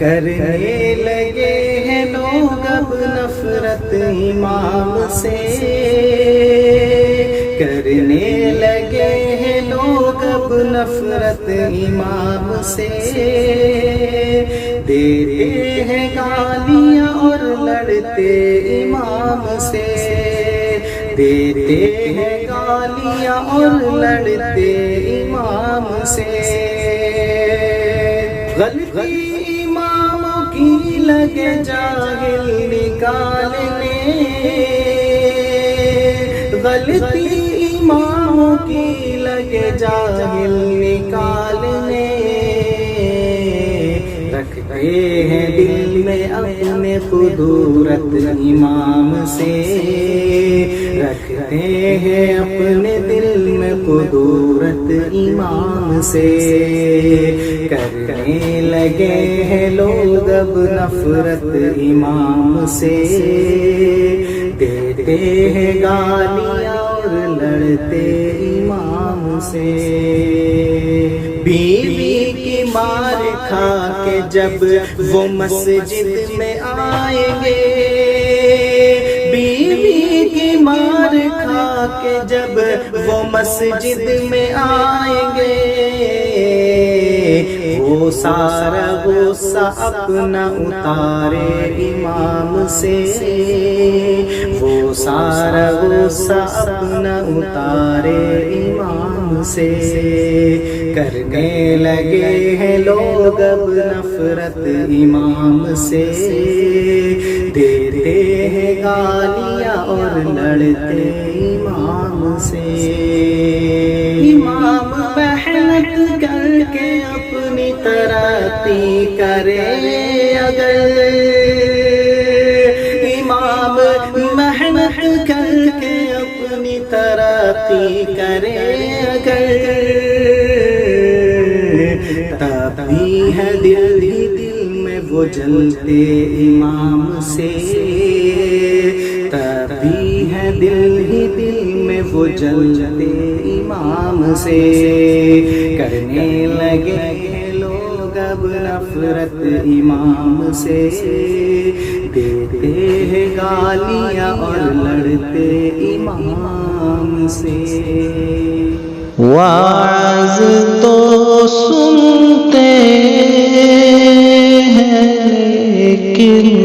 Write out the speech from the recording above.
کرنے لگے ہیں لوگ اب نفرت امام سے، کرنے لگے ہیں لوگ اب نفرت امام سے، دیتے ہیں گالیاں اور لڑتے امام سے، دیتے ہیں گالیاں اور لڑتے امام سے۔ غلطی اماموں کی لگے جاہل نکالنے، غلطی اماموں کی لگے جاہل نکالنے، رکھتے ہیں دل میں اپنے قدورت امام سے، رکھتے ہیں اپنے دل میں قدورت امام سے، کرنے لگے ہیں لوگ اب نفرت امام سے، دیتے ہیں گالیاں اور لڑتے امام سے۔ بیوی کی مار کھا کے جب وہ مسجد میں آئیں گے، بیوی کی مار کھا کے جب وہ مسجد میں آئیں گے، وہ سارا غصہ اپنا اتارے امام سے، وہ سارا غصہ اپنا اتارے امام سے، کرنے لگے ہیں لوگ اب نفرت امام سے، دیتے ہیں گالیاں اور لڑتے امام سے۔ امام محنت کر کے اپنی ترقی کرے اگر، امام محنت کر کے اپنی ترقی کرے اگر، تب بھی ہے دل ہی دل میں وہ جلتے امام سے، تب بھی ہے دل ہی دل میں وہ جلتے امام سے، کرنے لگے ہیں لوگ اب نفرت امام سے، دیتے ہیں گالیاں اور لڑتے امام سے۔ واعظ تو سنتے ہیں لیکن